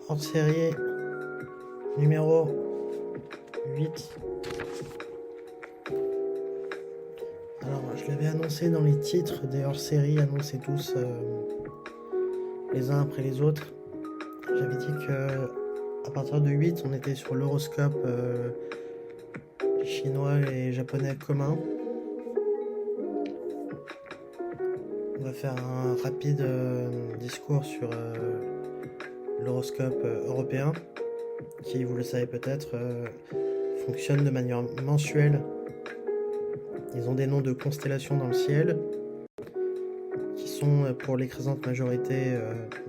hors série numéro 8. Alors, je l'avais annoncé dans les titres des hors-séries, annoncés tous les uns après les autres. J'avais dit que à partir de 8, on était sur l'horoscope chinois et japonais commun. On va faire un rapide discours sur l'horoscope européen, qui, vous le savez peut-être, fonctionne de manière mensuelle. Ils ont des noms de constellations dans le ciel, qui sont pour l'écrasante majorité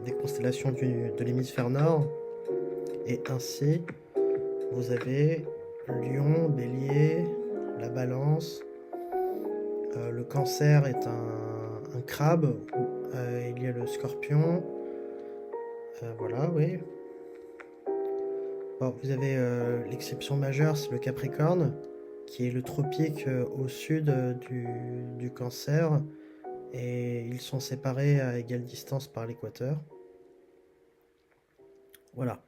des constellations de l'hémisphère nord. Et ainsi, vous avez Lion, Bélier, la Balance. Le Cancer est un crabe. Il y a le Scorpion. Voilà, oui. Bon, vous avez l'exception majeure, c'est le Capricorne, qui est le tropique au sud du Cancer. Et ils sont séparés à égale distance par l'équateur. Voilà.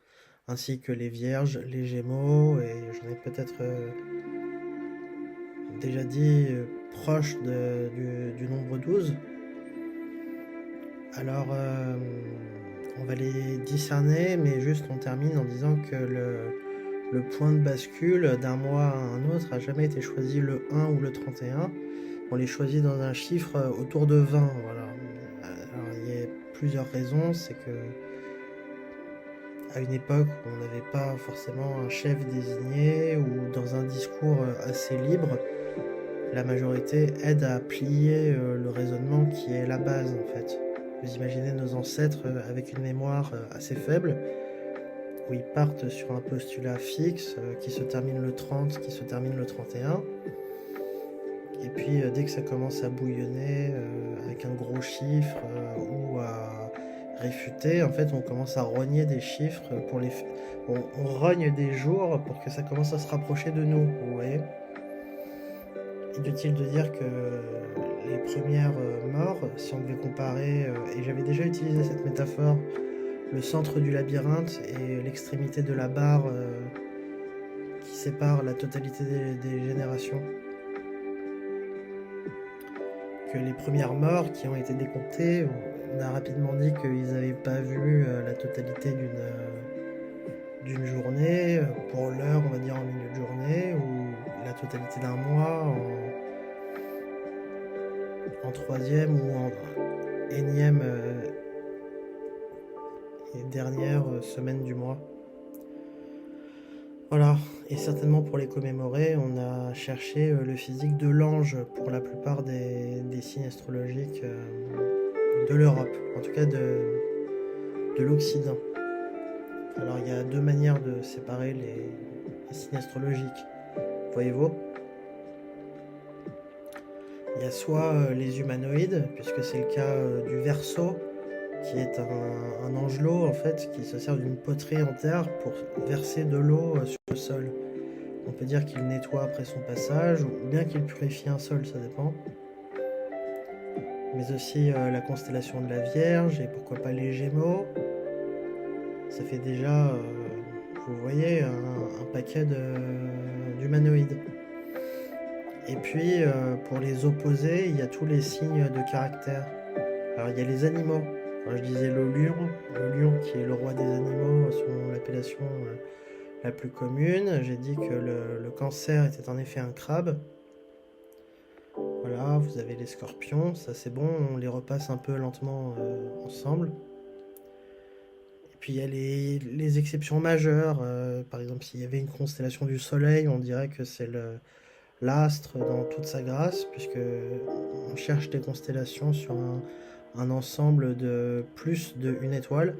Ainsi que les Vierges, les Gémeaux, et j'en ai peut-être déjà dit proche du nombre 12. Alors, on va les discerner, mais juste on termine en disant que le point de bascule d'un mois à un autre a jamais été choisi le 1 ou le 31. On les choisit dans un chiffre autour de 20. Voilà. Alors, il y a plusieurs raisons. C'est que à une époque où on n'avait pas forcément un chef désigné ou dans un discours assez libre, la majorité aide à plier le raisonnement qui est la base en fait. Vous imaginez nos ancêtres avec une mémoire assez faible, où ils partent sur un postulat fixe qui se termine le 30, qui se termine le 31. Et puis dès que ça commence à bouillonner avec un gros chiffre ou à réfuter, en fait on commence à rogner des chiffres on rogne des jours pour que ça commence à se rapprocher de nous, vous voyez. Inutile de dire que les premières morts, si on devait comparer, et j'avais déjà utilisé cette métaphore, le centre du labyrinthe et l'extrémité de la barre qui sépare la totalité des générations, que les premières morts qui ont été décomptées, on a rapidement dit qu'ils n'avaient pas vu la totalité d'une journée, pour l'heure on va dire en milieu de journée, ou la totalité d'un mois en troisième ou en énième et dernière semaine du mois. Voilà, et certainement pour les commémorer, on a cherché le physique de l'ange pour la plupart des signes astrologiques de l'Europe, en tout cas de l'Occident. Alors il y a deux manières de séparer les signes astrologiques, voyez-vous. Il y a soit les humanoïdes, puisque c'est le cas du Verseau, qui est un angelot en fait, qui se sert d'une poterie en terre pour verser de l'eau sur le sol. On peut dire qu'il nettoie après son passage, ou bien qu'il purifie un sol, ça dépend. Mais aussi la constellation de la Vierge, et pourquoi pas les Gémeaux. Ça fait déjà, vous voyez, un paquet d'humanoïdes. Et puis, pour les opposés, il y a tous les signes de caractère. Alors, il y a les animaux. Alors, je disais le lion qui est le roi des animaux selon l'appellation la plus commune. J'ai dit que le cancer était en effet un crabe. Voilà, vous avez les scorpions, ça c'est bon, on les repasse un peu lentement ensemble. Et puis il y a les exceptions majeures. Par exemple, s'il y avait une constellation du soleil, on dirait que c'est l'astre dans toute sa grâce, puisque on cherche des constellations sur un ensemble de plus d'une étoile.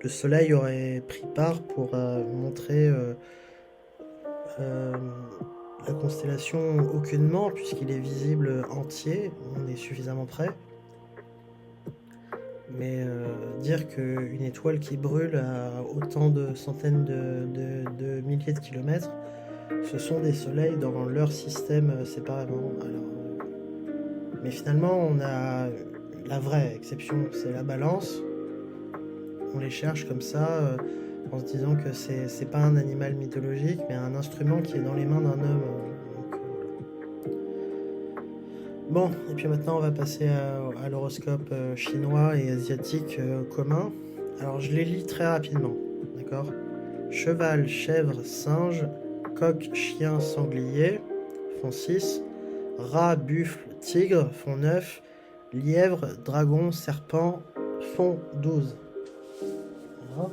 Le soleil aurait pris part pour montrer la constellation aucunement, puisqu'il est visible entier, on est suffisamment près. Mais dire qu'une étoile qui brûle à autant de centaines de milliers de kilomètres, ce sont des soleils dans leur système séparément. Alors, mais finalement, on a la vraie exception, c'est la Balance, on les cherche comme ça, en se disant que c'est pas un animal mythologique, mais un instrument qui est dans les mains d'un homme. Bon, et puis maintenant on va passer à l'horoscope chinois et asiatique commun. Alors je les lis très rapidement, d'accord? Cheval, chèvre, singe, coq, chien, sanglier font 6, rat, buffle, tigre font 9, lièvre, dragon, serpent font 12. Voilà.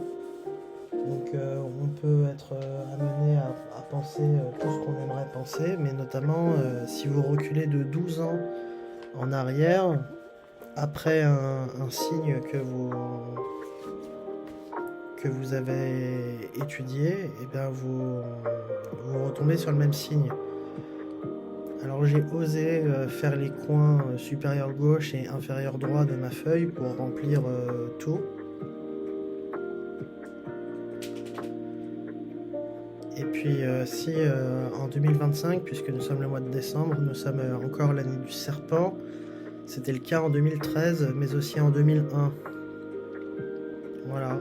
Donc on peut être amené à penser tout ce qu'on aimerait penser, mais notamment si vous reculez de 12 ans en arrière, après un signe que vous avez étudié, et bien vous retombez sur le même signe. Alors j'ai osé faire les coins supérieur gauche et inférieur droit de ma feuille pour remplir tout. Et puis si en 2025, puisque nous sommes le mois de décembre, nous sommes encore l'année du serpent, c'était le cas en 2013, mais aussi en 2001. Voilà.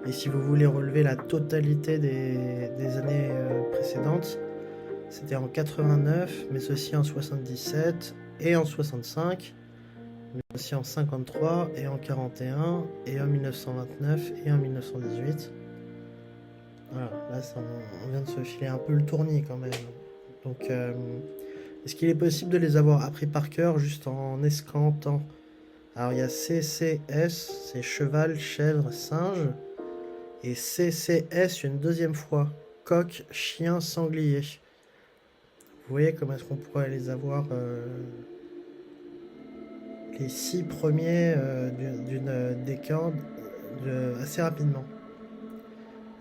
Et si vous voulez relever la totalité des années précédentes, c'était en 89, mais aussi en 77 et en 65, mais aussi en 53 et en 41 et en 1929 et en 1918. Voilà, là on vient de se filer un peu le tournis quand même. Donc est-ce qu'il est possible de les avoir appris par cœur juste en escantant? Alors il y a CCS, c'est cheval, chèvre, singe. Et CCS une deuxième fois, coq, chien, sanglier. Vous voyez comment est-ce qu'on pourrait les avoir les 6 premiers d'une décade assez rapidement.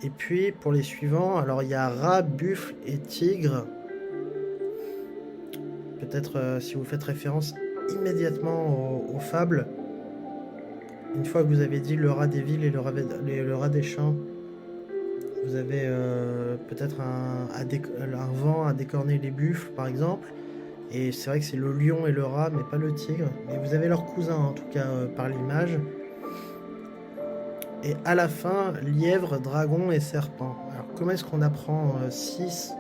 Et puis pour les suivants, alors il y a rat, buffle et tigre. Peut-être si vous faites référence immédiatement aux fables, une fois que vous avez dit le rat des villes et le rat des champs, vous avez peut-être un vent à décorner les buffles par exemple. Et c'est vrai que c'est le lion et le rat, mais pas le tigre. Mais vous avez leur cousin en tout cas par l'image. Et à la fin, lièvre, dragon et serpent. Alors comment est-ce qu'on apprend 6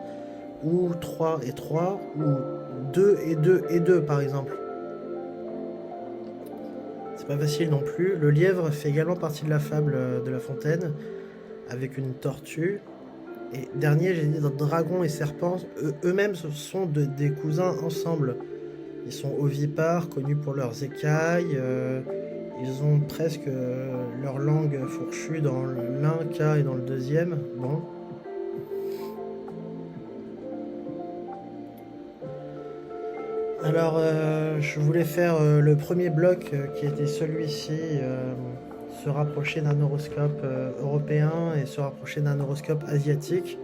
ou 3 et 3 ou 2 et 2 et 2 par exemple? C'est pas facile non plus. Le lièvre fait également partie de la fable de La Fontaine, avec une tortue. Et dernier, j'ai dit dragon et serpent, eux-mêmes sont des cousins ensemble. Ils sont ovipares, connus pour leurs écailles. Ils ont presque leur langue fourchue dans l'un cas et dans le deuxième. Bon. Alors, je voulais faire le premier bloc qui était celui-ci, se rapprocher d'un horoscope européen et se rapprocher d'un horoscope asiatique.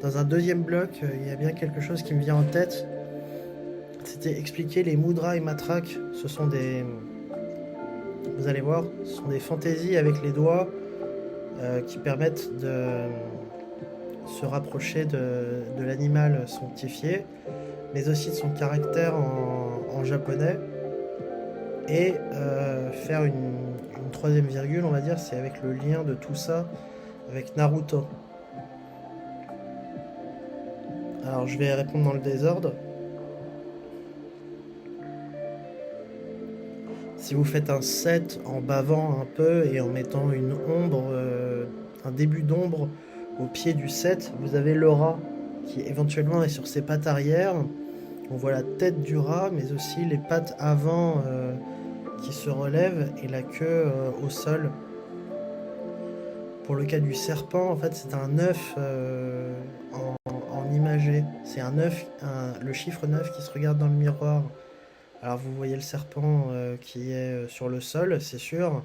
Dans un deuxième bloc, il y a bien quelque chose qui me vient en tête. C'était expliquer les mudras et matrak. Ce sont des... Vous allez voir, ce sont des fantaisies avec les doigts qui permettent de se rapprocher de l'animal sanctifié, mais aussi de son caractère en japonais. Et faire une troisième virgule, on va dire, c'est avec le lien de tout ça avec Naruto. Alors je vais répondre dans le désordre. Si vous faites un 7 en bavant un peu et en mettant une ombre, un début d'ombre au pied du 7, vous avez le rat qui éventuellement est sur ses pattes arrière. On voit la tête du rat, mais aussi les pattes avant qui se relèvent et la queue au sol. Pour le cas du serpent, en fait, c'est un 9 en imagé. C'est un 9, le chiffre 9 qui se regarde dans le miroir. Alors vous voyez le serpent qui est sur le sol, c'est sûr.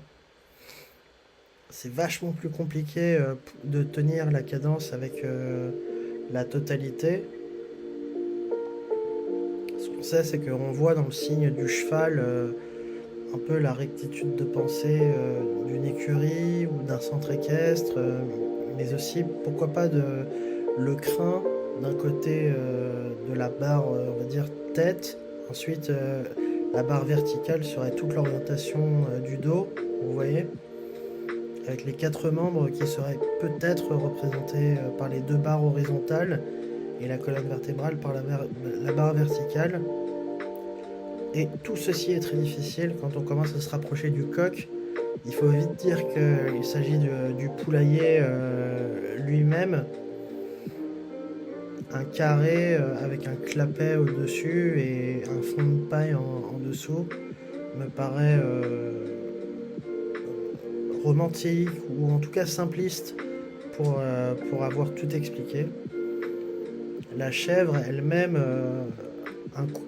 C'est vachement plus compliqué de tenir la cadence avec la totalité. Ce qu'on sait, c'est qu'on voit dans le signe du cheval un peu la rectitude de pensée d'une écurie ou d'un centre équestre, mais aussi, pourquoi pas, le crin d'un côté de la barre, on va dire, tête. Ensuite, la barre verticale serait toute l'orientation du dos, vous voyez. avec les 4 membres qui seraient peut-être représentés par les 2 barres horizontales et la colonne vertébrale par la barre verticale. Et tout ceci est très difficile quand on commence à se rapprocher du coq. Il faut vite dire qu'il s'agit du poulailler lui-même. Un carré avec un clapet au-dessus et un fond de paille en dessous me paraît romantique ou en tout cas simpliste pour avoir tout expliqué. La chèvre elle-même,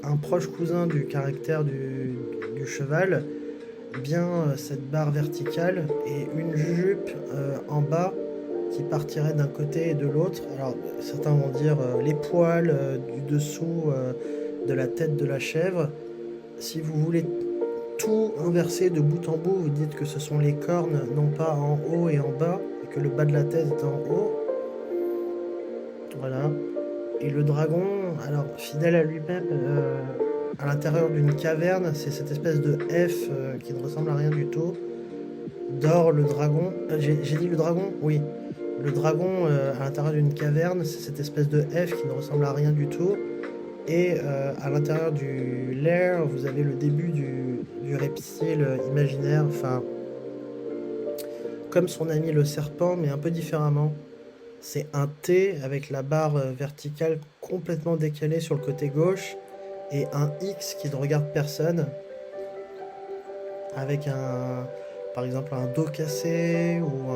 un proche cousin du caractère du cheval, bien cette barre verticale et une jupe en bas qui partirait d'un côté et de l'autre. Alors certains vont dire les poils du dessous de la tête de la chèvre. Si vous voulez tout inverser de bout en bout, vous dites que ce sont les cornes non pas en haut et en bas et que le bas de la tête est en haut. Voilà. Et le dragon, alors fidèle à lui-même, à l'intérieur d'une caverne, c'est cette espèce de F qui ne ressemble à rien du tout. Dort le dragon. J'ai dit le dragon? Oui. Le dragon à l'intérieur d'une caverne, c'est cette espèce de F qui ne ressemble à rien du tout. Et à l'intérieur du lair, vous avez le début du reptile imaginaire, enfin, comme son ami le serpent, mais un peu différemment. C'est un T avec la barre verticale complètement décalée sur le côté gauche et un X qui ne regarde personne, avec par exemple un dos cassé ou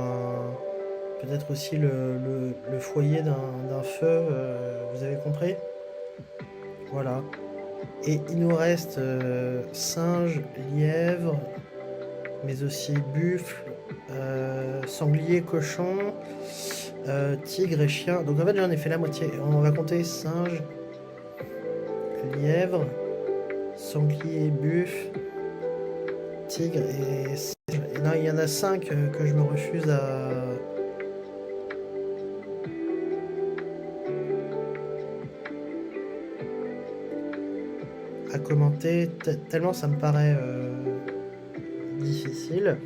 peut-être aussi le foyer d'un feu, vous avez compris? Voilà. Et il nous reste singe, lièvre, mais aussi buffle, sanglier, cochon, tigre et chien. Donc en fait j'en ai fait la moitié. On va compter singe, lièvre, sanglier, buffle, tigre et singe. Et non, il y en a 5 que je me refuse à commenter, tellement ça me paraît difficile.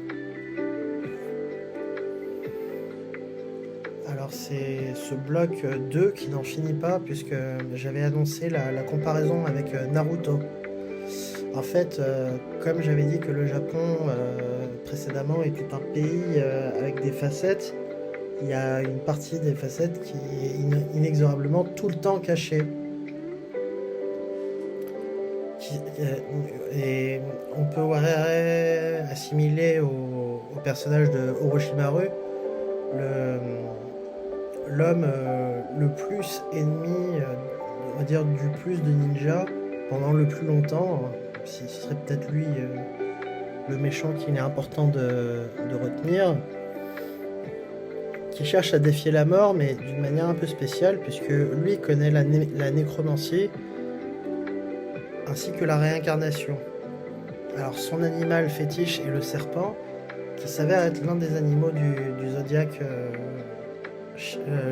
Alors c'est ce bloc 2 qui n'en finit pas puisque j'avais annoncé la comparaison avec Naruto. En fait, comme j'avais dit que le Japon précédemment était un pays avec des facettes, il y a une partie des facettes qui est inexorablement tout le temps cachée. Et on peut assimiler au personnage de Orochimaru l'homme le plus ennemi, on va dire du plus de ninjas pendant le plus longtemps. Ce serait peut-être lui le méchant qu'il est important de retenir, qui cherche à défier la mort mais d'une manière un peu spéciale puisque lui connaît la nécromancie ainsi que la réincarnation. Alors son animal fétiche est le serpent, qui s'avère être l'un des animaux du zodiaque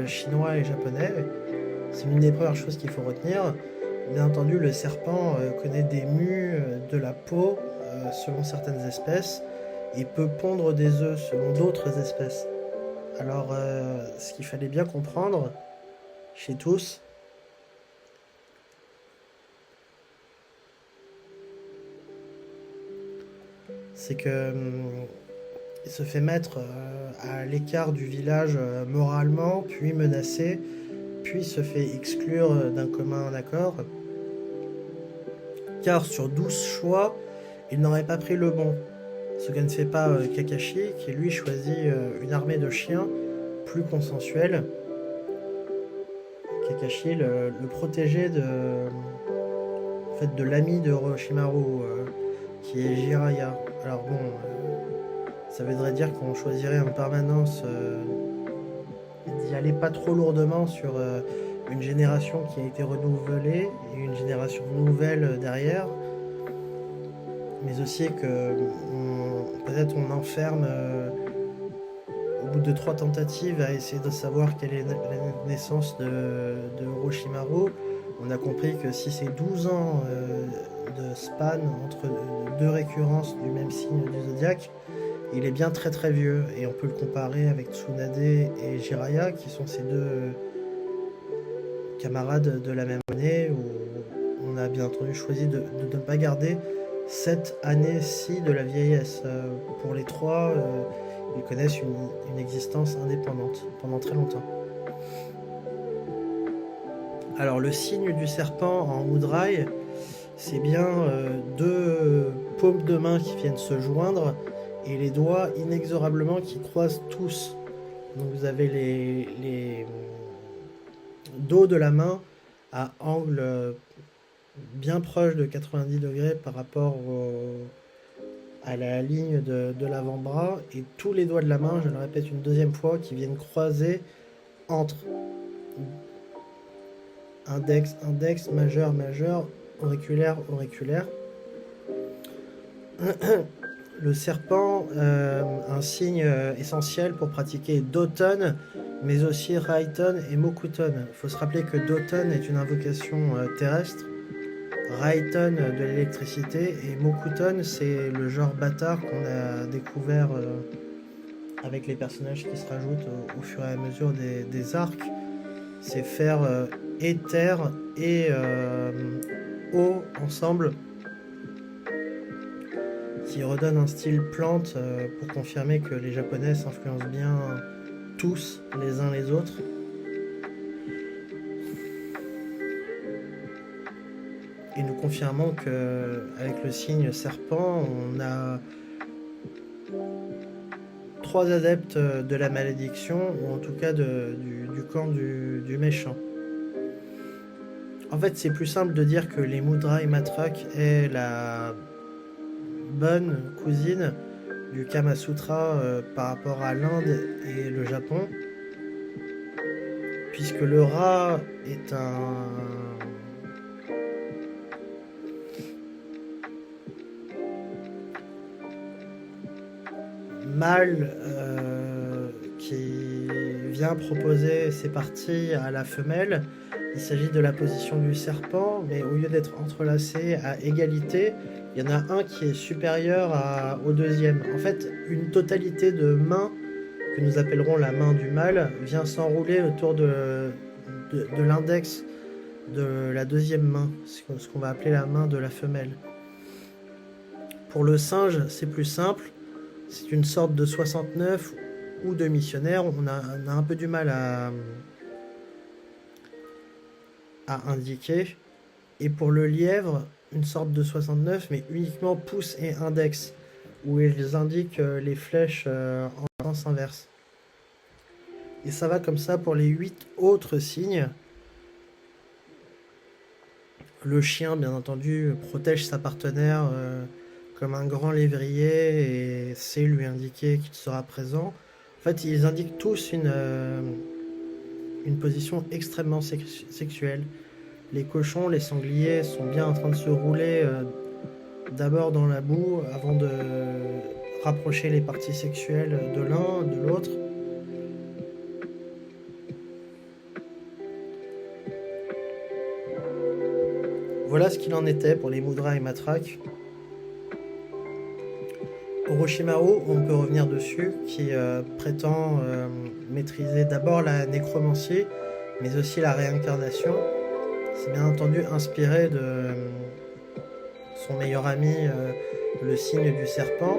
chinois et japonais. C'est l'une des premières choses qu'il faut retenir. Bien entendu, le serpent connaît des mues de la peau selon certaines espèces et peut pondre des œufs selon d'autres espèces. Alors, ce qu'il fallait bien comprendre chez tous, c'est que il se fait mettre à l'écart du village moralement, puis menacé, puis se fait exclure d'un commun accord, car sur 12 choix, il n'aurait pas pris le bon. Ce que ne fait pas Kakashi, qui lui choisit une armée de chiens plus consensuelle. Kakashi, le protégé de l'ami de Orochimaru, qui est Jiraiya. Alors bon, ça voudrait dire qu'on choisirait en permanence d'y aller pas trop lourdement sur une génération qui a été renouvelée et une génération nouvelle derrière, mais aussi que peut-être on enferme au bout de 3 tentatives à essayer de savoir quelle est la naissance de Orochimaru. On a compris que si c'est 12 ans de span entre 2 récurrences du même signe du zodiaque, Il est bien très très vieux et on peut le comparer avec Tsunade et Jiraiya qui sont ces deux camarades de la même année où on a bien entendu choisi de ne pas garder cette année-ci de la vieillesse. Pour les trois, ils connaissent une existence indépendante pendant très longtemps. Alors le signe du serpent en Moudrai, c'est bien deux paumes de main qui viennent se joindre et les doigts inexorablement qui croisent tous. Donc vous avez les dos de la main à angle bien proche de 90 degrés par rapport à la ligne de l'avant-bras et tous les doigts de la main, je le répète une deuxième fois, qui viennent croiser entre index, index, majeur, majeur, auriculaire, auriculaire. Le serpent, un signe essentiel pour pratiquer Doton, mais aussi Raiton et Mokuton. Il faut se rappeler que Doton est une invocation terrestre, Raiton de l'électricité, et Mokuton c'est le genre bâtard qu'on a découvert avec les personnages qui se rajoutent au fur et à mesure des arcs. C'est faire éther et eau ensemble, qui redonne un style plante pour confirmer que les Japonais s'influencent bien tous les uns les autres. Et nous confirmons qu'avec le signe serpent, on a 3 adeptes de la malédiction, ou en tout cas du camp du méchant. En fait, c'est plus simple de dire que les Moudrai Matrak est la bonne cousine du Kama Sutra par rapport à l'Inde et le Japon, puisque le Ra est un mâle qui vient proposer ses parties à la femelle. Il s'agit de la position du serpent, mais au lieu d'être entrelacés à égalité, il y en a un qui est supérieur au deuxième. En fait, une totalité de mains, que nous appellerons la main du mâle, vient s'enrouler autour de l'index de la deuxième main, ce qu'on va appeler la main de la femelle. Pour le singe, c'est plus simple. C'est une sorte de 69 ou de missionnaire. On a un peu du mal à indiquer. Et pour le lièvre, une sorte de 69, mais uniquement pouce et index, où ils indiquent les flèches en sens inverse. Et ça va comme ça pour les 8 autres signes. Le chien, bien entendu, protège sa partenaire comme un grand lévrier et sait lui indiquer qu'il sera présent. En fait, ils indiquent tous une position extrêmement sexuelle. Les cochons, les sangliers sont bien en train de se rouler d'abord dans la boue avant de rapprocher les parties sexuelles de l'un, de l'autre. Voilà ce qu'il en était pour les Moudrai Matrak. Orochimaru, on peut revenir dessus, qui prétend maîtriser d'abord la nécromancie, mais aussi la réincarnation. C'est bien entendu inspiré de son meilleur ami, le signe du serpent,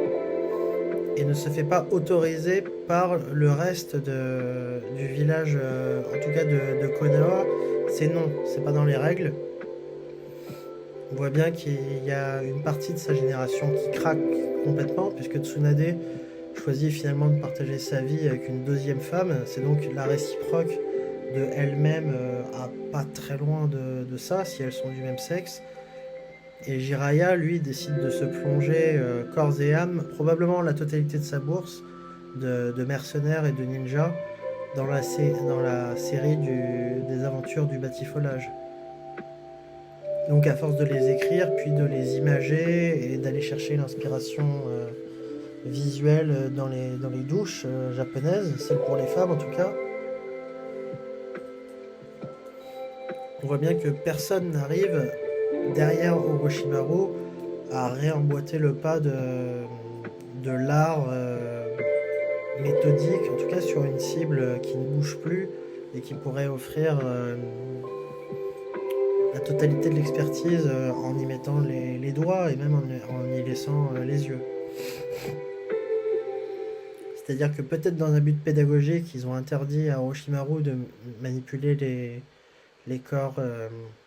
et ne se fait pas autoriser par le reste du village, en tout cas de Konoha. C'est non, c'est pas dans les règles. On voit bien qu'il y a une partie de sa génération qui craque complètement, puisque Tsunade choisit finalement de partager sa vie avec une deuxième femme. C'est donc la réciproque de elle-même à pas très loin de ça, si elles sont du même sexe. Et Jiraiya, lui, décide de se plonger corps et âme, probablement la totalité de sa bourse de mercenaires et de ninjas, dans la série des aventures du batifolage. Donc à force de les écrire, puis de les imager et d'aller chercher l'inspiration visuelle dans les douches japonaises, celles pour les femmes en tout cas, on voit bien que personne n'arrive derrière Orochimaru à réemboîter le pas de l'art méthodique, en tout cas sur une cible qui ne bouge plus et qui pourrait offrir la totalité de l'expertise en y mettant les doigts et même en y laissant les yeux. C'est-à-dire que peut-être dans un but pédagogique, ils ont interdit à Orochimaru de manipuler les corps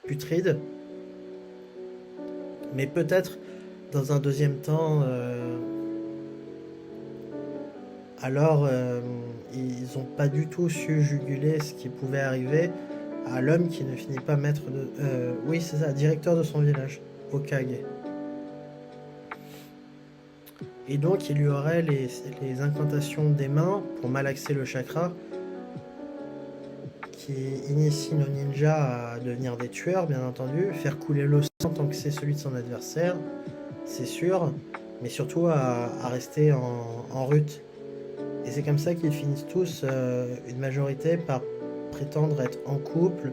putrides, mais peut-être dans un deuxième temps, alors ils n'ont pas du tout su juguler ce qui pouvait arriver à l'homme qui ne finit pas maître de... oui, c'est ça, directeur de son village, Hokage. Et donc il y aurait les incantations des mains pour malaxer le chakra, qui initie nos ninjas à devenir des tueurs, bien entendu, faire couler le sang tant que c'est celui de son adversaire, c'est sûr, mais surtout à rester en rut. Et c'est comme ça qu'ils finissent tous, une majorité, par prétendre être en couple,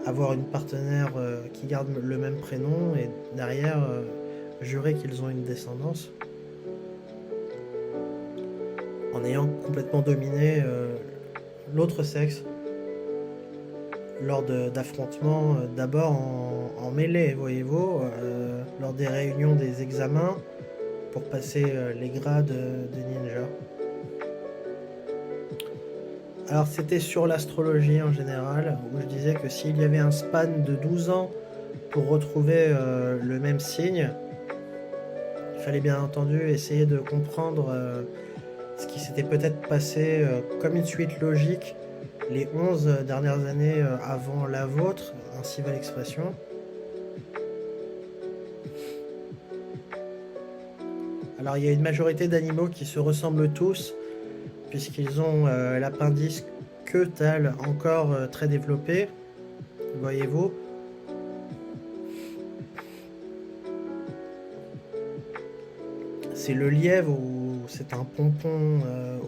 avoir une partenaire qui garde le même prénom, et derrière jurer qu'ils ont une descendance, en ayant complètement dominé l'autre sexe lors d'affrontements, d'abord en mêlée, voyez-vous, lors des réunions des examens pour passer les grades de ninja. Alors c'était sur l'astrologie en général, où je disais que s'il y avait un span de 12 ans pour retrouver le même signe, il fallait bien entendu essayer de comprendre ce qui s'était peut-être passé comme une suite logique les 11 dernières années avant la vôtre, ainsi va l'expression. Alors il y a une majorité d'animaux qui se ressemblent tous, puisqu'ils ont l'appendice queutale encore très développé, voyez-vous. C'est le lièvre où c'est un pompon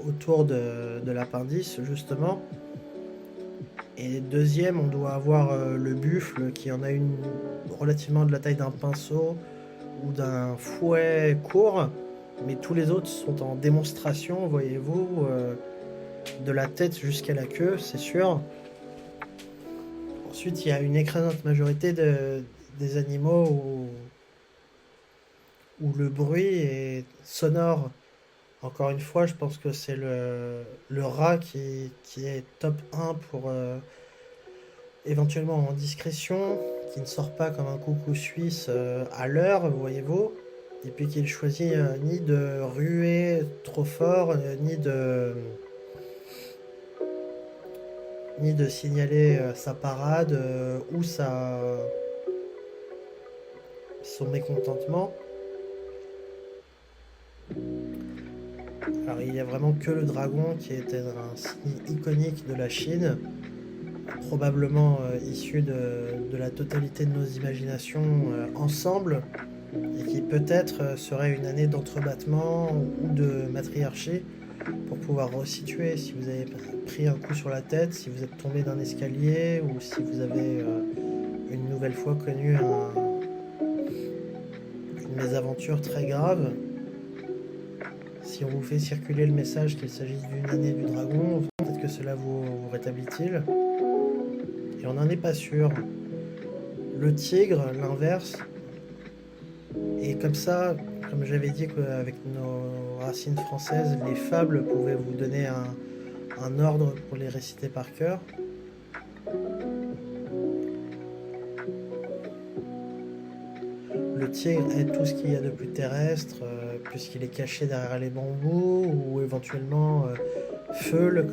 autour de l'appendice, justement. Et deuxième, on doit avoir le buffle qui en a une relativement de la taille d'un pinceau ou d'un fouet court, mais tous les autres sont en démonstration, voyez-vous, de la tête jusqu'à la queue, c'est sûr. Ensuite, il y a une écrasante majorité des animaux où le bruit est sonore. Encore une fois, je pense que c'est le rat qui est top 1 pour éventuellement en discrétion, qui ne sort pas comme un coucou suisse à l'heure, voyez-vous, et puis qui ne choisit ni de ruer trop fort, ni de signaler sa parade ou son mécontentement. Alors il n'y a vraiment que le dragon qui était un signe iconique de la Chine, probablement issu de la totalité de nos imaginations ensemble, et qui peut-être serait une année d'entrebattement ou de matriarchie pour pouvoir resituer si vous avez pris un coup sur la tête, si vous êtes tombé d'un escalier ou si vous avez une nouvelle fois connu une mésaventure très grave. Si on vous fait circuler le message qu'il s'agisse d'une année du dragon, peut-être que cela vous rétablit-il. Et on n'en est pas sûr. Le tigre, l'inverse. Et comme ça, comme j'avais dit qu'avec nos racines françaises, les fables pouvaient vous donner un ordre pour les réciter par cœur. Le tigre est tout ce qu'il y a de plus terrestre, puisqu'il est caché derrière les bambous, ou éventuellement feule,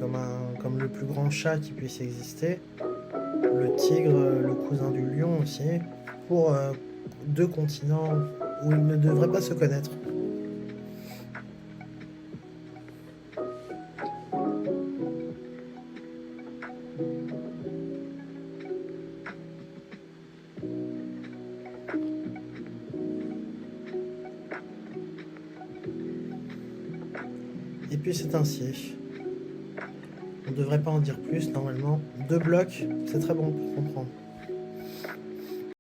comme le plus grand chat qui puisse exister. Le tigre, le cousin du lion aussi, pour deux continents où ils ne devraient pas se connaître. Et puis c'est ainsi. On ne devrait pas en dire plus normalement. 2 blocs, c'est très bon pour comprendre.